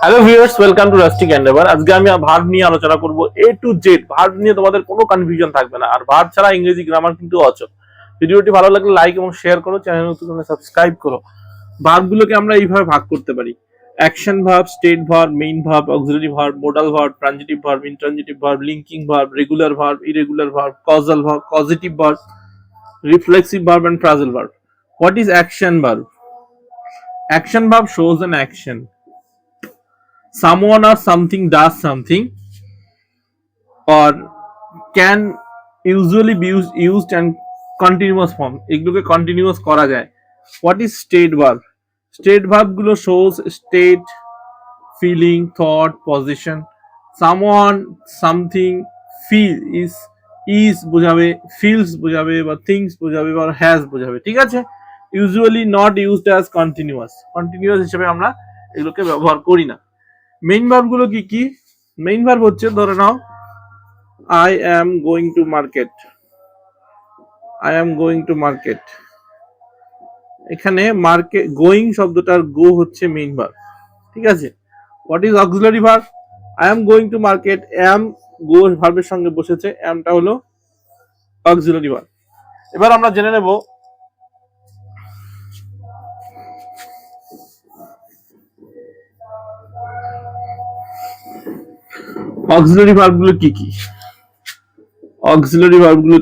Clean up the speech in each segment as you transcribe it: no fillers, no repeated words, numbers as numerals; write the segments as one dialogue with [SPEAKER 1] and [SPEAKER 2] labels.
[SPEAKER 1] Hello viewers, welcome to rustic Endeavour. আজকে আমি verb নিয়ে আলোচনা করব। এ টু জেড ভার্ব নিয়ে তোমাদের কোনো কনফিউশন থাকবে না। আর ভার্ব ছাড়া ইংরেজি গ্রামার কিন্তু অচল। ভিডিওটি ভালো লাগলে লাইক এবং শেয়ার করো, চ্যানেল নতুন হলে সাবস্ক্রাইব করো। ভার্বগুলোকে আমরা এইভাবে ভাগ করতে পারি: action verb, state verb, main verb, auxiliary verb, modal verb, transitive verb, intransitive verb, linking verb, regular verb, irregular verb, causal verb, causative verb, reflexive verb and phrasal verb. What is action verb? Action verb shows an action. Someone or something does something or can usually be used and continuous form. এগুলোকে continuous করা যায়। What is state verb? State verb গুলো shows state, feeling, thought, position. Someone, something, feel is বোঝাবে, feels বোঝাবে বা things বোঝাবে বা has বোঝাবে। ঠিক আছে? Usually not used as continuous হিসেবে আমরা এগুলোকে ব্যবহার করি না। মেইন ভার্ব গুলো কি কি? মেইন ভার্ব হচ্ছে, ধরে নাও I am going to market. এখানে মার্কেট গোয়িং শব্দটার গো হচ্ছে মেইন ভার্ব। ঠিক আছে? What is auxiliary verb? I am going to market, am go ভার্বের সঙ্গে বসেছে, অ্যামটা হলো অক্সিলারি ভার্ব। এবার আমরা জেনে নেব অক্সিলারি ভার্বগুলো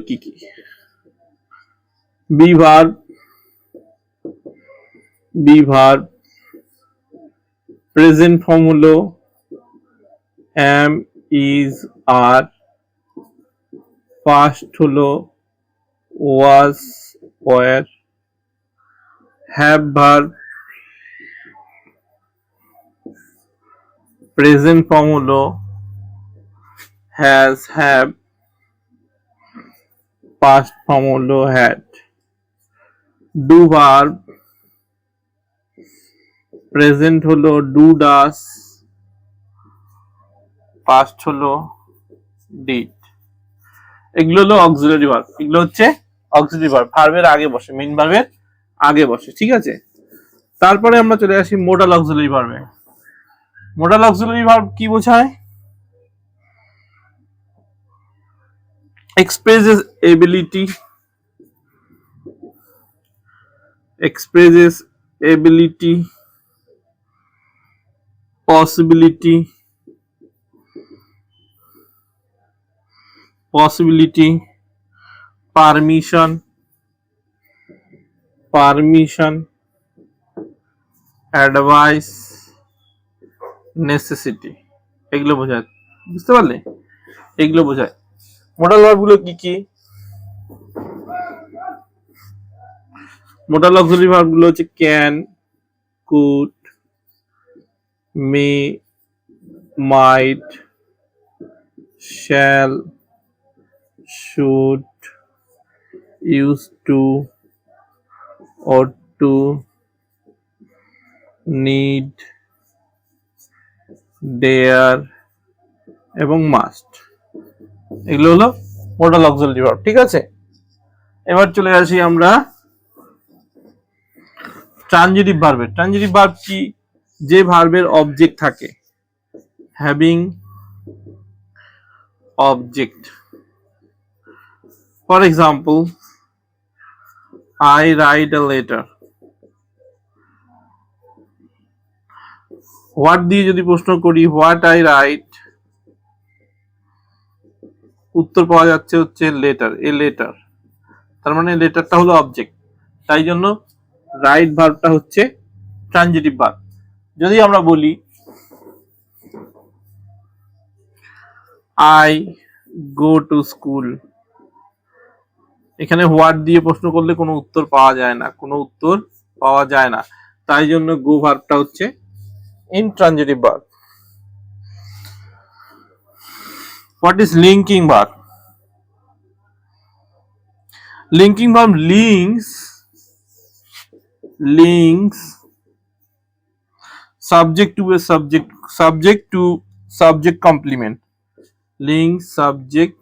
[SPEAKER 1] কি কি। বি ভার্ব, প্রেজেন্ট ফর্ম হলো am, is, are, past হলো was, were, have verb, present form হলো has, have, past ফর্ম হলো had, do verb, প্রেজেন্ট হলো do, does, past হলো did। এগুলো হলো অক্সিলারি ভার্ব। এগুলো হচ্ছে অক্সিলারি ভার্ব, ভার্বের আগে বসে, মেইন ভার্বের আগে বসে। ঠিক আছে? তারপরে আমরা চলে আসি মোডাল অক্সিলারি ভার্বে। মোডাল অক্সিলারি ভার্ব কি বোঝায়? expresses ability, possibility, permission, advice, necessity। এগুলো বোঝায়। বুঝতে পারলে? এগুলো বোঝায়। মোডাল ভার্বগুলো কি কি? মোডাল অক্সিলারি ভার্বগুলো হচ্ছে can, could, may, might, shall, should, used to, ought to, need, dare এবং মাস্ট। এগুলো হলো মোডাল অক্সিলারি ভার্ব। ঠিক আছে? এবার চলে আসি আমরা ট্রানজিটিভ ভার্বে। ট্রানজিটিভ ভার্ব কি? যে ভার্বের অবজেক্ট থাকে, having object. For example, I write a letter. What দিয়ে যদি প্রশ্ন করি, হোয়াট আই রাইট, উত্তর পাওয়া যাচ্ছে হচ্ছে লেটার, এ লেটার। তার মানে লেটারটা হলো অবজেক্ট, তাই জন্য রাইট ভার্বটা হচ্ছে ট্রানজিটিভ ভার্ব। যদি আমরা বলি আই গো টু স্কুল, এখানে হোয়াট দিয়ে প্রশ্ন করলে কোনো উত্তর পাওয়া যায় না, তাই জন্য গো ভার্বটা হচ্ছে intransitive verb. What is linking verb? Linking verb links subject to a subject to subject complement. Links subject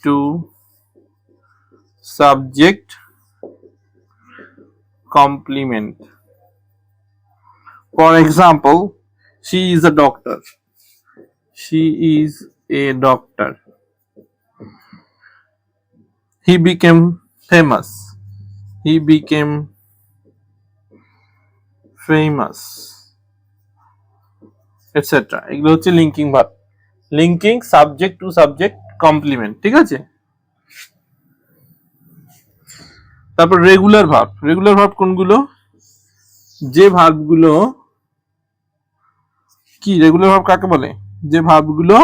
[SPEAKER 1] to subject complement. For example, she is a doctor. She is a doctor. He became famous. He became famous, etc. এগুলো হচ্ছে linking verb. Linking subject to subject complement, ঠিক আছে। তারপর regular verb. Regular verb কোনগুলো? যে ভার্বগুলো কি, regular verb কাকে বলে? যে ভার্বগুলো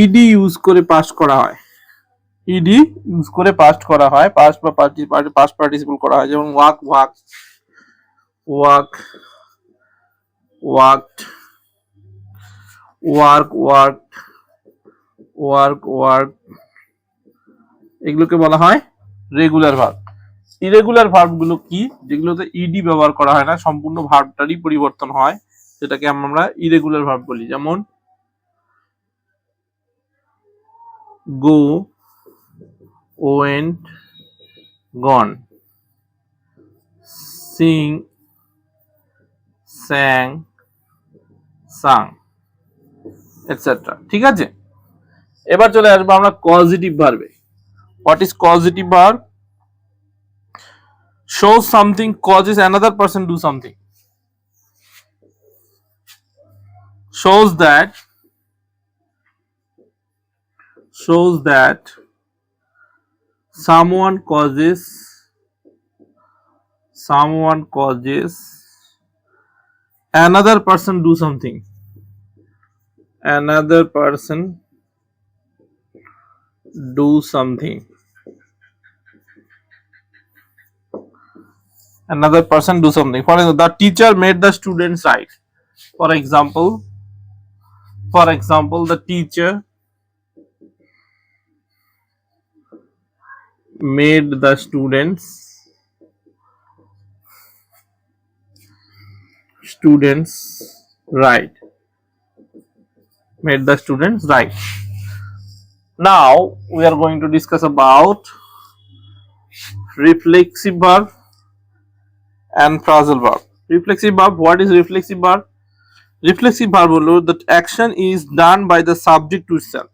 [SPEAKER 1] ইডি ইউজ করে পাস করা হয়। ইডি ইউজ করে পাস্ট করা হয়, পাস্ট বা পাস্ট পার্টিসিপল করা হয়, যেমন walk walk, walk walked, work work, work work, এগুলোকে বলা হয় রেগুলার ভার্ব। ইরেগুলার ভার্বগুলো কি? যেগুলোতে ইডি ব্যবহার করা হয় না, সম্পূর্ণ ভার্বটারই পরিবর্তন হয়, সেটাকে আমরা ইরেগুলার ভার্ব বলি। যেমন go, went, gone, sing, sang, sung, etcetera. ঠিক আছে, এবার চলে আসবো আমরা কজিটিভ ভার্বে। What is causative verb? shows something causes another person do something. Shows that someone causes another person do something. Another person do something. Another person do something. For example, the teacher made the students write. For example, the teacher made the students write. Made the students write. Now we are going to discuss about reflexive verb and phrasal verb. Reflexive verb. What is reflexive verb? Reflexive verb হলো that action is done by the subject to itself.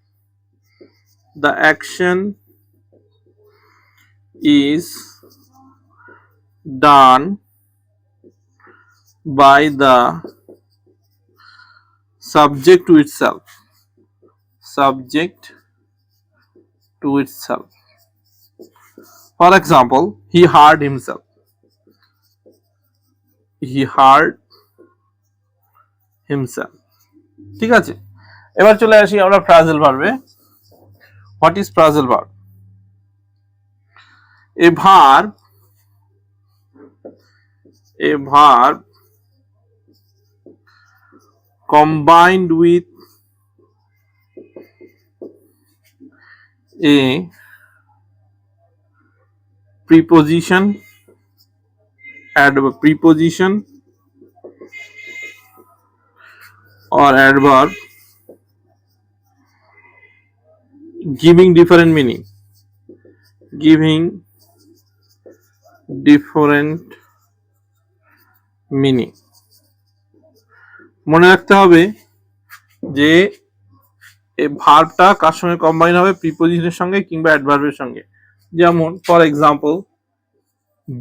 [SPEAKER 1] The action is done by the subject to itself. Subject to itself. For example, he hurt himself. He hurt himself. ঠিক আছে, এবার চলে আসি আমরা phrasal ভার্বে। What is phrasal verb? A verb combined with a preposition or adverb giving different meaning. মনে রাখতে হবে যে এই ভার্বটা কার সঙ্গে কম্বাইন হবে? প্রিপোজিশনের সঙ্গে কিংবা অ্যাডভার্বের সঙ্গে। যেমন ফর এক্সাম্পল,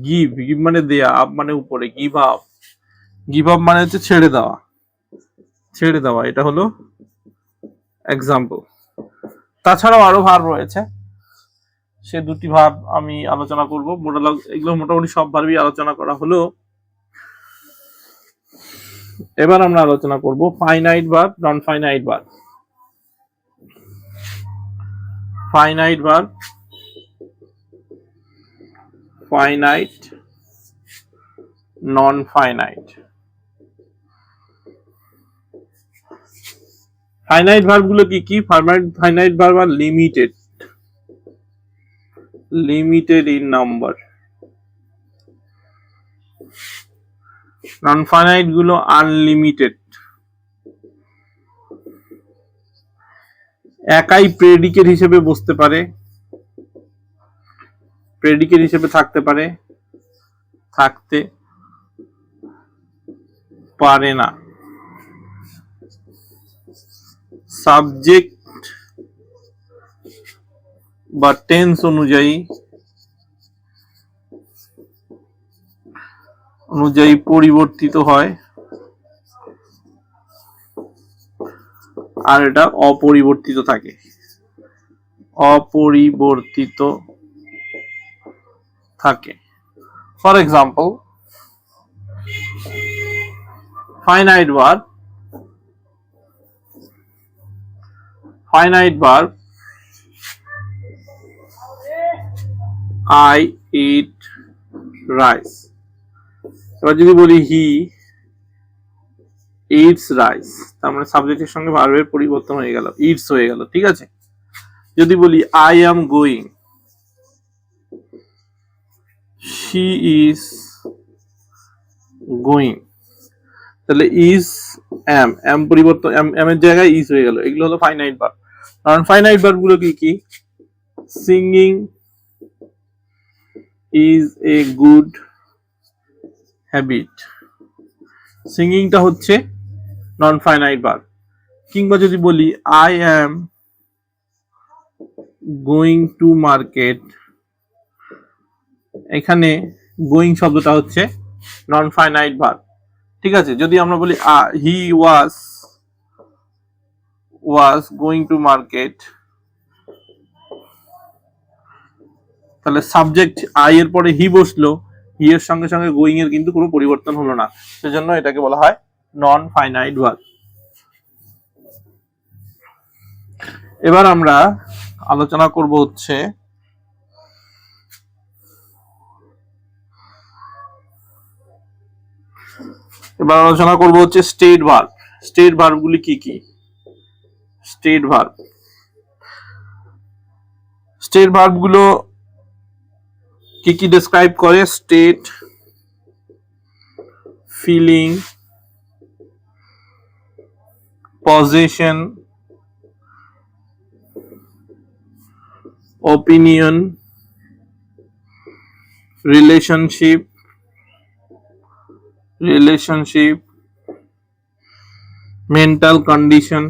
[SPEAKER 1] গিভ মানে দেয়া, আপ মানে উপরে, গিভ আপ মানে হচ্ছে ছেড়ে দেওয়া, এটা হলো এক্সাম্পল। তাছাড়াও আরো ভার্ব রয়েছে, সে দুটি ভার্ব আমি আলোচনা করব। এগুলো মোটামুটি সব ভার্বই আলোচনা করা হলো। এবার আমরা আলোচনা করব finite verb, non finite verb. Finite verb, finite, non finite. Finite verb গুলো কি কি? Finite verb are limited in number. Non finite গুলো আনলিমিটেড। একাই প্রেডিকেট হিসেবে বসতে পারে, প্রেডিকেট হিসেবে থাকতে পারে, থাকতে পারে না। সাবজেক্ট বা টেন্স অনুযায়ী পরিবর্তিত হয়, আর এটা অপরিবর্তিত থাকে। For example, finite verb I eat rice। এবার যদি বলি হি ইটস রাইস, তার মানে সাবজেক্টের সঙ্গে ভার্বের পরিবর্তন হয়ে গেল, ইটস হয়ে গেল, ঠিক আছে। যদি বলি I am going, she is going, তাহলে ইজ এম পরিবর্তন, এম এর জায়গায় ইজ হয়ে গেল। এগুলো হলো ফাইনাইট ভার্ব। কারণ ফাইনাইট ভার্ব গুলো কি কি? Singing is a good habit, সিঙ্গিংটা হচ্ছে নন ফাইনাইট ভার্ব। কিংবা যদি বলি I am going to market, এখানে গোয়িং শব্দটা হচ্ছে নন ফাইনাইট ভার্ব, ঠিক আছে। যদি আমরা বলি হি ওয়াজ গোয়িং টু মার্কেট, তাহলে সাবজেক্ট আই এর পরে হি বসলো, হি এর সঙ্গে সঙ্গে গোয়িং এর কিন্তু কোনো পরিবর্তন হলো না, সেজন্য এটাকে বলা হয় নন ফাইনাইট ভার্ব। এবার আমরা আলোচনা করব হচ্ছে স্টেট ভার্ব। স্টেট ভার্ব গুলি কি কি? স্টেট ভার্ব গুলো কি কি ডেসক্রাইব করে? State, feeling, position, opinion, relationship, mental condition,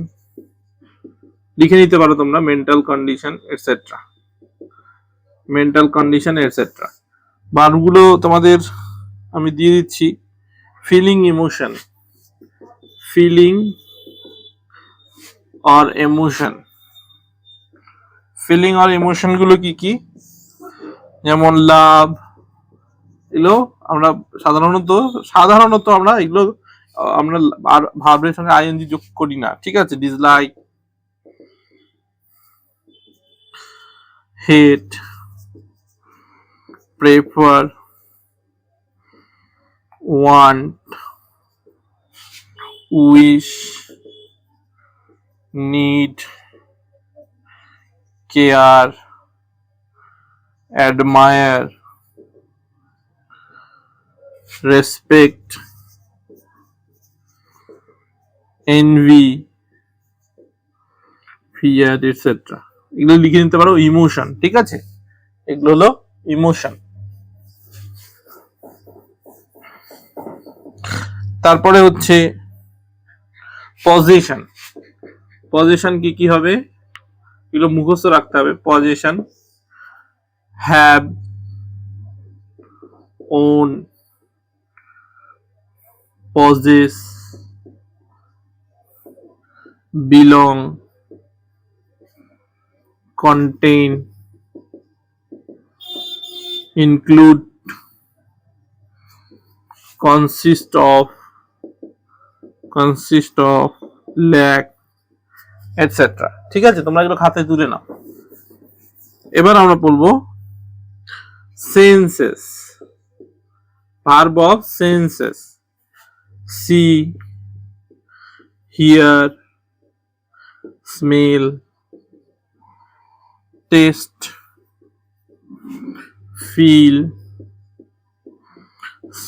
[SPEAKER 1] লিখে নিতে পারো তোমরা, mental condition etc. ভার্বগুলো তোমাদের আমি দিয়ে দিচ্ছি। ফিলিং or emotion গুলো কি কি? যেমন লাভ, এগুলো আমরা সাধারণত আমরা এগুলো ভার্বের সঙ্গে আইএনজি যোগ করি না, ঠিক আছে। Dislike, hate, prefer, want, wish, need, care, admire, respect, envy, fear etc. এগুলো লিখে নিতে পারো ইমোশন, ঠিক আছে। এগুলো হলো ইমোশন। তারপরে হচ্ছে পজিশন কি কি হবে? এগুলো মুখস্থ রাখতে হবে। Position, have, own, possess, belong, contain, include, consist of, lack etc. ঠিক আছে, তোমরা এগুলো খাতায় তুলে নাও। এবার আমরা বলবো senses, verb of senses. see, hear, smell, taste, feel,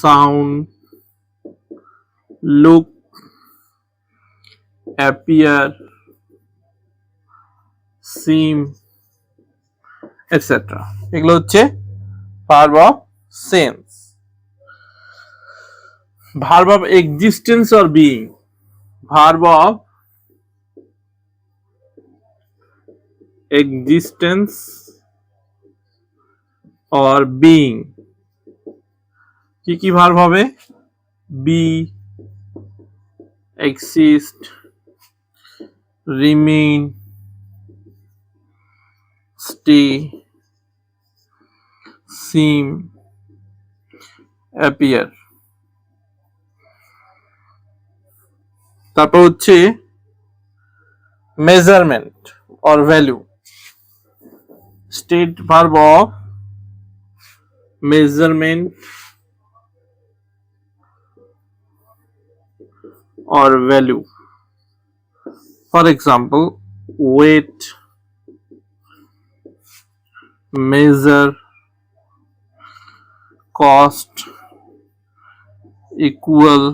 [SPEAKER 1] sound, look, appear, seem etc. এগুলো হচ্ছে verb of sense. verb of existence or being, verb of existence or being, কি কি ভার্ব হবে? be, exist, remain, stay, seem, appear। তারপর হচ্ছে measurement or value, state verb of measurement or value, for example weight, measure, cost, equal,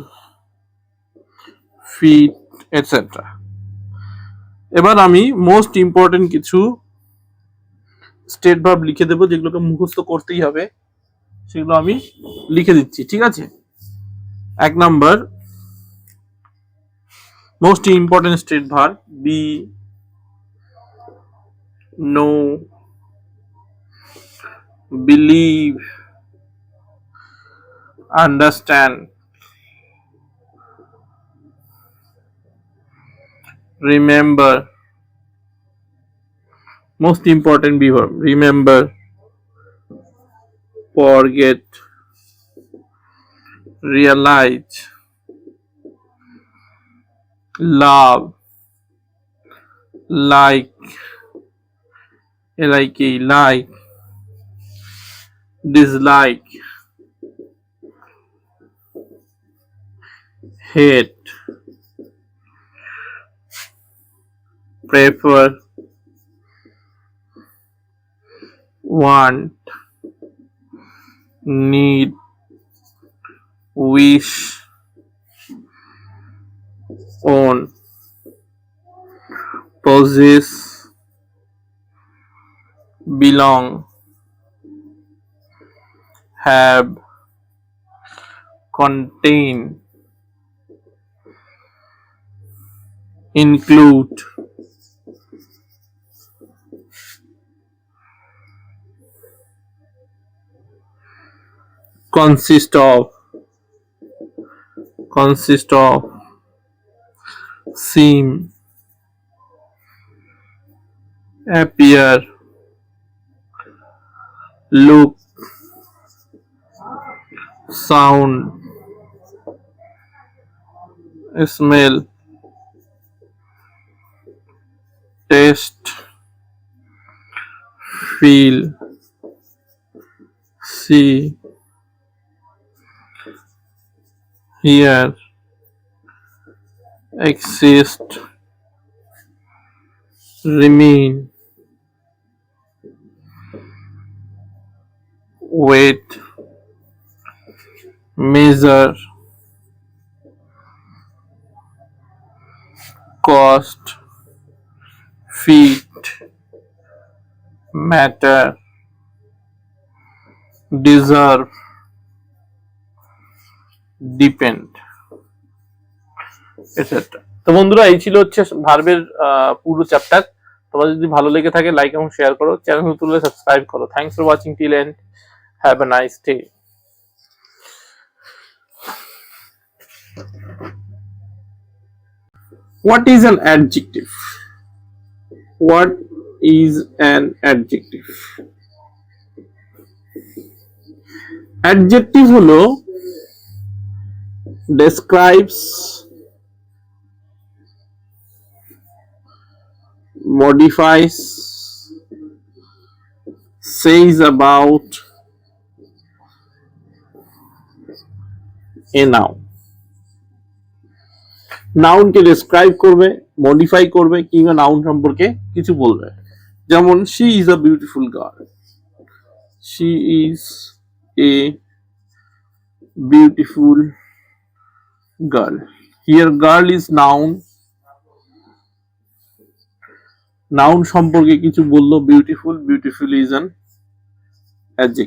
[SPEAKER 1] feet, etc। এবার আমি most important কিছু state verb লিখে দেবো, যেগুলোকে মুখস্থ করতেই হবে, সেগুলো আমি লিখে দিচ্ছি, ঠিক আছে? এক number most important state verb, be, know, believe, understand, remember, most important be verb, remember, forget, realize, love, like, like, dislike, hate, prefer, want, need, wish, own, possess, belong, have, contain, include, consist of, seem, appear, look, sound, smell, taste, feel, see, hear, exist, remain, weight, measure, cost, feet, matter, deserve, depend, etc। তো বন্ধুরা, এই ছিল হচ্ছে ভার্বের পুরো chapter. তোমাদের যদি ভালো লেগে থাকে লাইক এবং শেয়ার করো, চ্যানেল নতুন হলে সাবস্ক্রাইব করো। Thanks for watching till and, have a nice day. What is an adjective? What is an adjective? Adjective হলো describes, modifies, says about a noun। নাউনকে ডেসক্রাইব করবে, মডিফাই করবে, কিংবা নাউন সম্পর্কে কিছু বলবে। যেমন she is a beautiful girl, she is a beautiful girl। Here girl is noun, noun সম্পর্কে কিছু বললো। Beautiful, beautiful is an adjective.